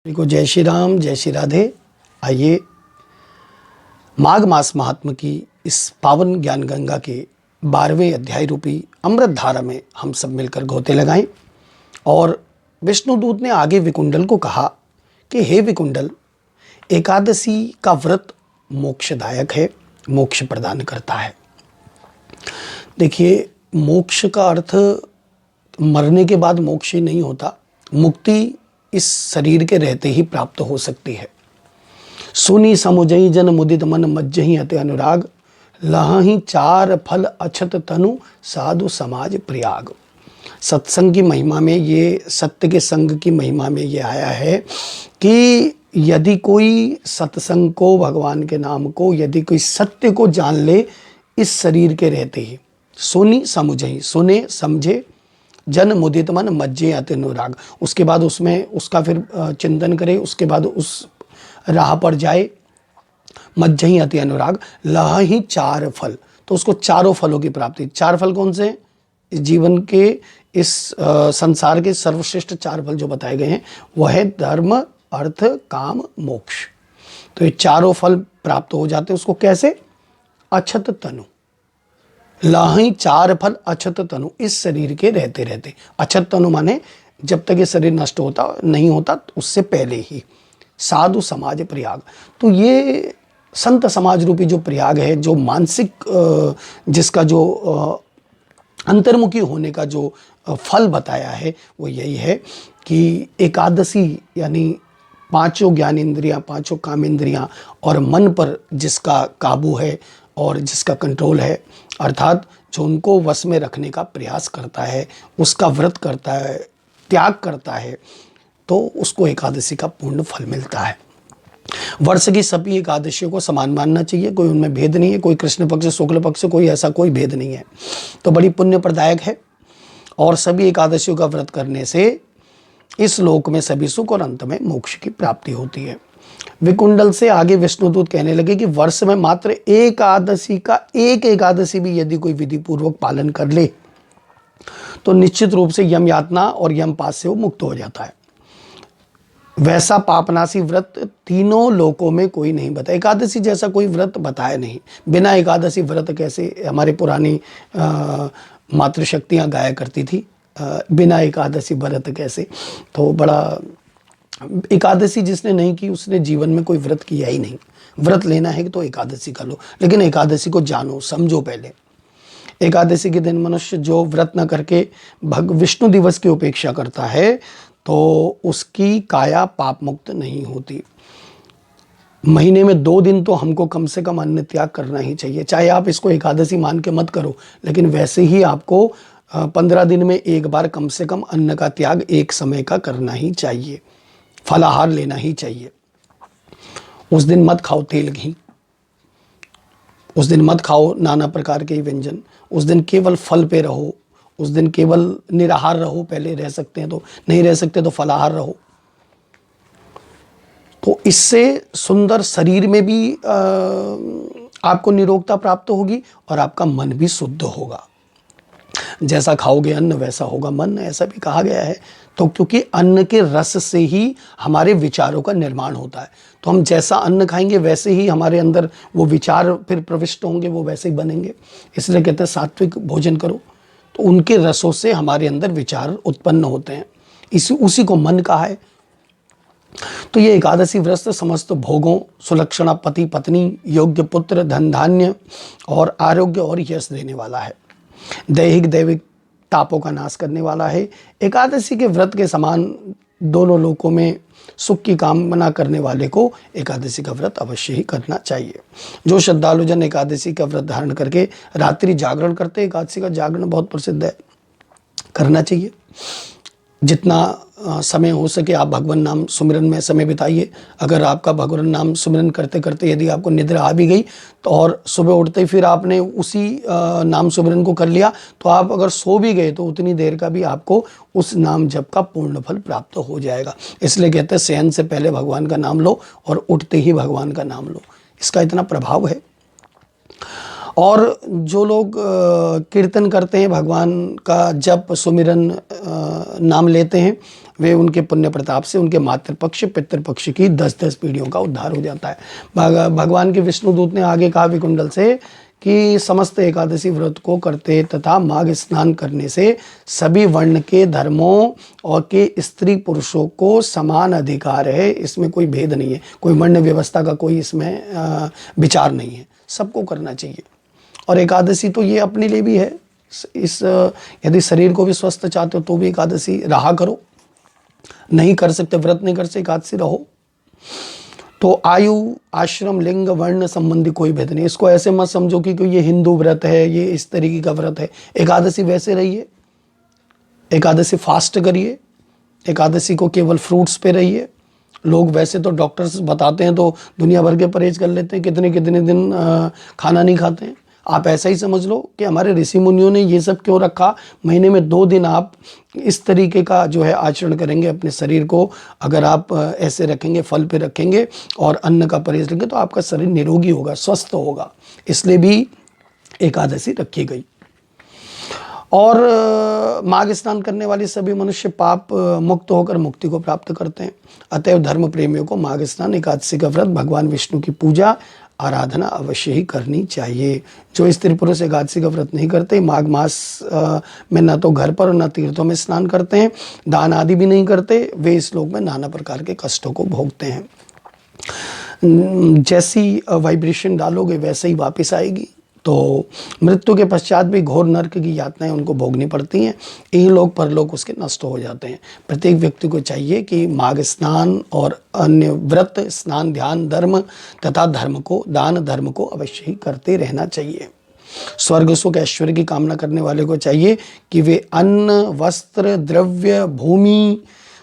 को जय श्री राम, जय श्री राधे। आइए माघ मास महात्म की इस पावन ज्ञान गंगा के 12वें अध्याय रूपी अमृत धारा में हम सब मिलकर गोते लगाएं। और विष्णुदूत ने आगे विकुंडल को कहा कि हे विकुंडल, एकादशी का व्रत मोक्षदायक है, मोक्ष प्रदान करता है। देखिए, मोक्ष का अर्थ मरने के बाद मोक्ष ही नहीं होता, मुक्ति इस शरीर के रहते ही प्राप्त हो सकती है। सुनी समुझई जन मुदित मन मज्जहि अति अनुराग, लहहि चार फल अछत तनु साधु समाज प्रयाग। सत्संग की महिमा में ये, सत्य के संग की महिमा में ये आया है कि यदि कोई सत्संग को, भगवान के नाम को, यदि कोई सत्य को जान ले इस शरीर के रहते ही, सुनी समुझई, सुने समझे, जन मुदित मन मज्जे अति अनुराग, उसके बाद उसमें उसका फिर चिंतन करे, उसके बाद उस राह पर जाए, मज्जहि अति अनुराग, लहहि चार फल, तो उसको चारों फलों की प्राप्ति। चार फल कौन से? इस जीवन के, इस संसार के सर्वश्रेष्ठ चार फल जो बताए गए हैं वह है धर्म, अर्थ, काम, मोक्ष। तो ये चारों फल प्राप्त हो जाते हैं उसको। कैसे? अछत तनु, लाही चार फल अछत तनु, इस शरीर के रहते रहते। अछत तनु माने जब तक ये शरीर नष्ट होता नहीं होता उससे पहले ही। साधु समाज प्रयाग, तो ये संत समाज रूपी जो प्रयाग है, जो मानसिक, जिसका जो अंतर्मुखी होने का जो फल बताया है वो यही है कि एकादशी यानी पांचों ज्ञानेंद्रियां, पांचों कामेंद्रियां और मन पर जिसका काबू है और जिसका कंट्रोल है, अर्थात जो उनको वश में रखने का प्रयास करता है, उसका व्रत करता है, त्याग करता है, तो उसको एकादशी का पूर्ण फल मिलता है। वर्ष की सभी एकादशियों को समान मानना चाहिए, कोई उनमें भेद नहीं है, कोई कृष्ण पक्ष, शुक्ल पक्ष, कोई ऐसा कोई भेद नहीं है। तो बड़ी पुण्य प्रदायक है और सभी एकादशियों का व्रत करने से इस लोक में सभी सुख और अंत में मोक्ष की प्राप्ति होती है। विकुंडल से आगे विष्णुदूत कहने लगे कि वर्ष में मात्र एकादशी का एक एकादशी भी यदि कोई विधि पूर्वक पालन कर ले तो निश्चित रूप से यम यातना और यम पास से वो मुक्त हो जाता है। वैसा पापनाशी व्रत तीनों लोकों में कोई नहीं बताया, एकादशी जैसा कोई व्रत बताया नहीं। बिना एकादशी व्रत कैसे, हमारी पुरानी मातृशक्तियाँ गाया करती थी, बिना एकादशी व्रत कैसे। तो बड़ा, एकादशी जिसने नहीं की उसने जीवन में कोई व्रत किया ही नहीं। व्रत लेना है तो एकादशी कर लो, लेकिन एकादशी को जानो, समझो पहले। एकादशी के दिन मनुष्य जो व्रत न करके विष्णु दिवस की उपेक्षा करता है तो उसकी काया पाप मुक्त नहीं होती। महीने में 2 दिन तो हमको कम से कम अन्न त्याग करना ही चाहिए। चाहे आप इसको एकादशी मान के मत करो, लेकिन वैसे ही आपको 15 दिन में एक बार कम से कम अन्न का त्याग एक समय का करना ही चाहिए, फलाहार लेना ही चाहिए। उस दिन मत खाओ तेल घी, उस दिन मत खाओ नाना प्रकार के व्यंजन, उस दिन केवल फल पे रहो, उस दिन केवल निराहार रहो। पहले रह सकते हैं तो, नहीं रह सकते तो फलाहार रहो। तो इससे सुंदर शरीर में भी आपको निरोगता प्राप्त होगी और आपका मन भी शुद्ध होगा। जैसा खाओगे अन्न वैसा होगा मन, ऐसा भी कहा गया है। तो क्योंकि अन्न के रस से ही हमारे विचारों का निर्माण होता है, तो हम जैसा अन्न खाएंगे वैसे ही हमारे अंदर वो विचार फिर प्रविष्ट होंगे, वो वैसे ही बनेंगे। इसलिए कहते हैं सात्विक भोजन करो, तो उनके रसों से हमारे अंदर विचार उत्पन्न होते हैं, उसी को मन कहा है। तो ये एकादशी व्रत समस्त भोगों, सुलक्षणा पति पत्नी, योग्य पुत्र, धन धान्य और आरोग्य और यश देने वाला है। दैहिक दैविक तापों का नाश करने वाला है। एकादशी के व्रत के समान दोनों लोकों में सुख की कामना करने वाले को एकादशी का व्रत अवश्य ही करना चाहिए। जो श्रद्धालुजन एकादशी का व्रत धारण करके रात्रि जागरण करते हैं, एकादशी का जागरण बहुत प्रसिद्ध है, करना चाहिए। जितना समय हो सके आप भगवान नाम सुमिरन में समय बिताइए। अगर आपका भगवान नाम सुमिरन करते करते यदि आपको निद्रा आ भी गई तो, और सुबह उठते ही फिर आपने उसी नाम सुमिरन को कर लिया, तो आप अगर सो भी गए तो उतनी देर का भी आपको उस नाम जप का पूर्ण फल प्राप्त हो जाएगा। इसलिए कहते हैं शयन से पहले भगवान का नाम लो और उठते ही भगवान का नाम लो, इसका इतना प्रभाव है। और जो लोग कीर्तन करते हैं, भगवान का जप सुमिरन नाम लेते हैं, वे उनके पुण्य प्रताप से उनके मातृपक्ष पितृपक्ष की 10-10 पीढ़ियों का उद्धार हो जाता है। भगवान के विष्णुदूत ने आगे कहा विकुंडल से कि समस्त एकादशी व्रत को करते तथा माघ स्नान करने से सभी वर्ण के धर्मों और के स्त्री पुरुषों को समान अधिकार है, इसमें कोई भेद नहीं है, कोई वर्ण व्यवस्था का कोई इसमें विचार नहीं है, सबको करना चाहिए। और एकादशी तो ये अपने लिए भी है, इस यदि शरीर को भी स्वस्थ चाहते हो तो भी एकादशी रहा करो, नहीं कर सकते व्रत नहीं कर सकते एकादशी रहो। तो आयु आश्रम लिंग वर्ण संबंधी कोई भेद नहीं। इसको ऐसे मत समझो कि ये हिंदू व्रत है, ये इस तरीके का व्रत है। एकादशी वैसे रहिए, एकादशी फास्ट करिए, एकादशी को केवल फ्रूट्स पे रहिए। लोग वैसे तो डॉक्टर्स बताते हैं तो दुनिया भर के परहेज कर लेते हैं, कितने कितने दिन खाना नहीं खाते हैं। आप ऐसा ही समझ लो कि हमारे ऋषि मुनियों ने ये सब क्यों रखा। महीने में 2 दिन आप इस तरीके का जो है आचरण करेंगे अपने शरीर को, अगर आप ऐसे रखेंगे, फल पे रखेंगे और अन्न का परहेज रखेंगे तो आपका शरीर निरोगी होगा, स्वस्थ होगा। इसलिए भी एकादशी रखी गई। और माघ स्नान करने वाले सभी मनुष्य पाप मुक्त होकर मुक्ति को प्राप्त करते हैं। अतएव धर्म प्रेमियों को माघ स्नान एकादशी का व्रत भगवान विष्णु की पूजा आराधना अवश्य ही करनी चाहिए। जो स्त्री पुरुष एकादशी का व्रत नहीं करते, माघ मास में न तो घर पर न तीर्थों में स्नान करते हैं, दान आदि भी नहीं करते, वे इस लोक में नाना प्रकार के कष्टों को भोगते हैं। जैसी वाइब्रेशन डालोगे वैसे ही वापस आएगी। तो मृत्यु के पश्चात भी घोर नर्क की यातनाएं उनको भोगनी पड़ती हैं, यही लोग परलोक उसके नष्ट हो जाते हैं। प्रत्येक व्यक्ति को चाहिए कि माघ स्नान और अन्य व्रत स्नान ध्यान धर्म तथा धर्म को दान धर्म को अवश्य ही करते रहना चाहिए। स्वर्ग सुख ऐश्वर्य की कामना करने वाले को चाहिए कि वे अन्न वस्त्र द्रव्य भूमि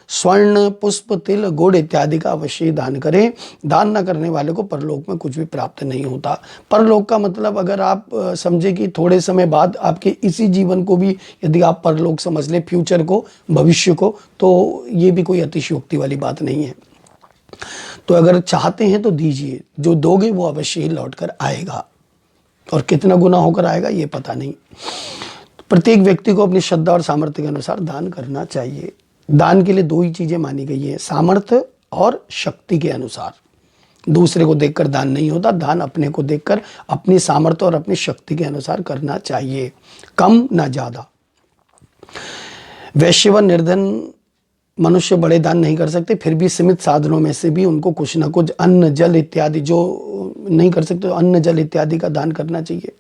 स्वर्ण पुष्प तिल गुड़ इत्यादि का अवश्य दान करें। दान न करने वाले को परलोक में कुछ भी प्राप्त नहीं होता। परलोक का मतलब अगर आप समझे कि थोड़े समय बाद आपके इसी जीवन को भी यदि आप परलोक समझ लें, फ्यूचर को, भविष्य को, तो ये भी कोई अतिशयोक्ति वाली बात नहीं है। तो अगर चाहते हैं तो दीजिए, जो दोगे वो अवश्य ही लौट कर आएगा, और कितना गुना होकर आएगा ये पता नहीं। प्रत्येक व्यक्ति को अपनी श्रद्धा और सामर्थ्य के अनुसार दान करना चाहिए। दान के लिए 2 ही चीजें मानी गई है, सामर्थ्य और शक्ति के अनुसार। दूसरे को देखकर दान नहीं होता, दान अपने को देखकर अपनी सामर्थ्य और अपनी शक्ति के अनुसार करना चाहिए, कम ना ज्यादा। वैश्य व निर्धन मनुष्य बड़े दान नहीं कर सकते, फिर भी सीमित साधनों में से भी उनको कुछ ना कुछ अन्न जल इत्यादि, जो नहीं कर सकते तो अन्न जल इत्यादि का दान करना चाहिए।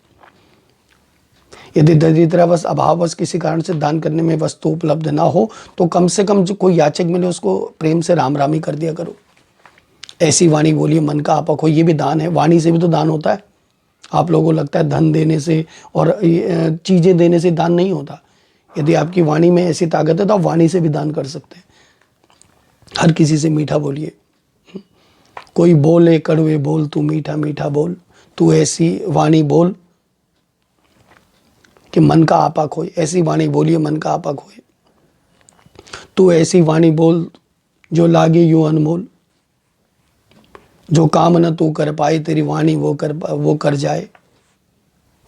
यदि दरिद्रावश अभाववश किसी कारण से दान करने में वस्तु उपलब्ध ना हो तो कम से कम जो कोई याचक मिले उसको प्रेम से राम राम ही कर दिया करो। ऐसी वाणी बोलिए मन का आपा हो, ये भी दान है। वाणी से भी तो दान होता है। आप लोगों को लगता है धन देने से और चीज़ें देने से दान नहीं होता। यदि आपकी वाणी में ऐसी ताकत है तो आप वाणी से भी दान कर सकते हैं। हर किसी से मीठा बोलिए। कोई बोले कड़वे बोल तू मीठा मीठा बोल, तू ऐसी वाणी बोल कि मन का आपा खोए। ऐसी वाणी बोलिए मन का आपा खोए। तू ऐसी वाणी बोल जो लागे यूं अनमोल, जो काम न तू कर पाए तेरी वाणी वो कर जाए।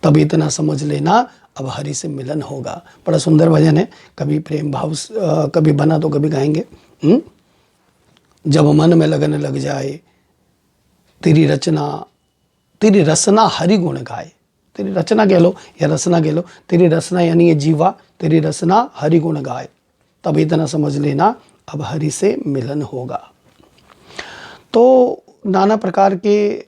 तब इतना समझ लेना अब हरि से मिलन होगा। बड़ा सुंदर भजन है, कभी प्रेम भाव कभी बना तो कभी गाएंगे। जब मन में लगन लग जाए तेरी रचना हरि गुण गाए। तेरी रचना कह लो या रसना कह लो, तेरी रचना यानी ये जीवा, तेरी रचना हरि गुण गाए। तब इतना समझ लेना अब हरि से मिलन होगा। तो नाना प्रकार के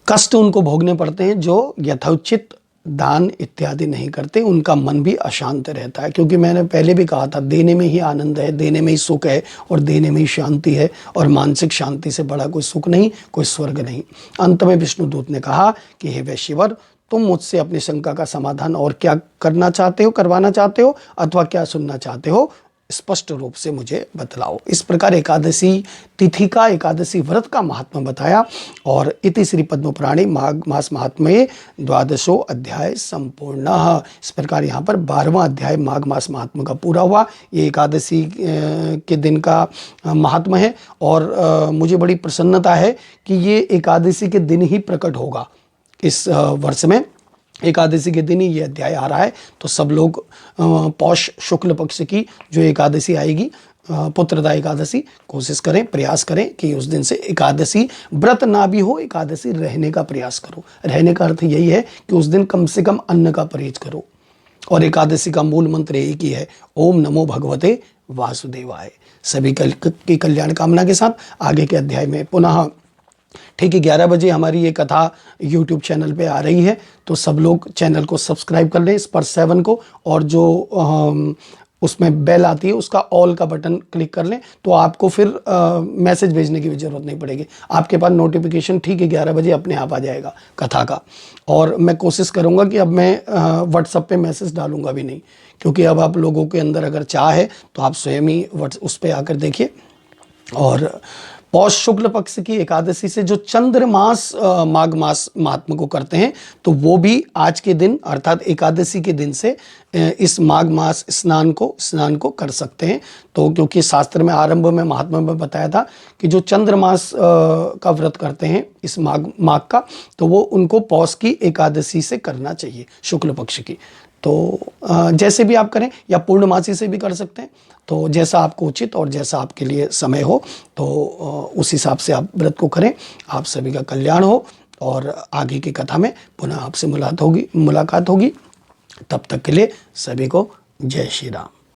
कष्ट उनको भोगने पड़ते हैं जो यथोचित दान इत्यादि नहीं करते, उनका मन भी अशांत रहता है। क्योंकि मैंने पहले भी कहा था, देने में ही आनंद है, देने में ही सुख है और देने में ही शांति है, और मानसिक शांति से बड़ा कोई सुख नहीं, कोई स्वर्ग नहीं। अंत में विष्णुदूत ने कहा कि हे वैश्यवर, तुम मुझसे अपनी शंका का समाधान और क्या करना चाहते हो, करवाना चाहते हो, अथवा क्या सुनना चाहते हो, स्पष्ट रूप से मुझे बतलाओ। इस प्रकार एकादशी तिथि का, एकादशी व्रत का महात्मा बताया। और इति श्री पद्म पुराणे माघ मास महात्म्ये 12वां अध्याय संपूर्ण। इस प्रकार यहाँ पर 12वां अध्याय माघ मास महात्मा का पूरा हुआ। ये एकादशी के दिन का महात्मा है, और मुझे बड़ी प्रसन्नता है कि ये एकादशी के दिन ही प्रकट होगा इस वर्ष में। एकादशी के दिन ही ये अध्याय आ रहा है, तो सब लोग पौष शुक्ल पक्ष की जो एकादशी आएगी, पुत्रदा एकादशी, कोशिश करें, प्रयास करें कि उस दिन से एकादशी व्रत ना भी हो, एकादशी रहने का प्रयास करो। रहने का अर्थ यही है कि उस दिन कम से कम अन्न का परहेज करो। और एकादशी का मूल मंत्र एक ही है, ओम नमो भगवते वासुदेवाय। सभी की कल्याण कामना के साथ आगे के अध्याय में पुनः ठीक है 11 बजे हमारी ये कथा यूट्यूब चैनल पे आ रही है, तो सब लोग चैनल को सब्सक्राइब कर लें, स्पर्श7 को, और जो उसमें बेल आती है उसका ऑल का बटन क्लिक कर लें, तो आपको फिर मैसेज भेजने की भी ज़रूरत नहीं पड़ेगी। आपके पास नोटिफिकेशन ठीक है 11 बजे अपने आप आ जाएगा कथा का। और मैं कोशिश करूँगा कि अब मैं व्हाट्सएप पे मैसेज डालूँगा भी नहीं, क्योंकि अब आप लोगों के अंदर अगर चाह है तो आप स्वयं ही उस पर आकर देखिए। और पौष शुक्ल पक्ष की एकादशी से जो चंद्रमास माघ मास महात्मा को करते हैं, तो वो भी आज के दिन अर्थात एकादशी के दिन से इस माघ मास स्नान को कर सकते हैं। तो क्योंकि शास्त्र में आरंभ में महात्मा में बताया था कि जो चंद्रमास का व्रत करते हैं इस माघ का, तो वो उनको पौष की एकादशी से करना चाहिए, शुक्ल पक्ष की। तो जैसे भी आप करें, या पूर्णमासी से भी कर सकते हैं, तो जैसा आपको उचित और जैसा आपके लिए समय हो, तो उस हिसाब से आप व्रत को करें। आप सभी का कल्याण हो, और आगे की कथा में पुनः आपसे मुलाकात होगी। तब तक के लिए सभी को जय श्री राम।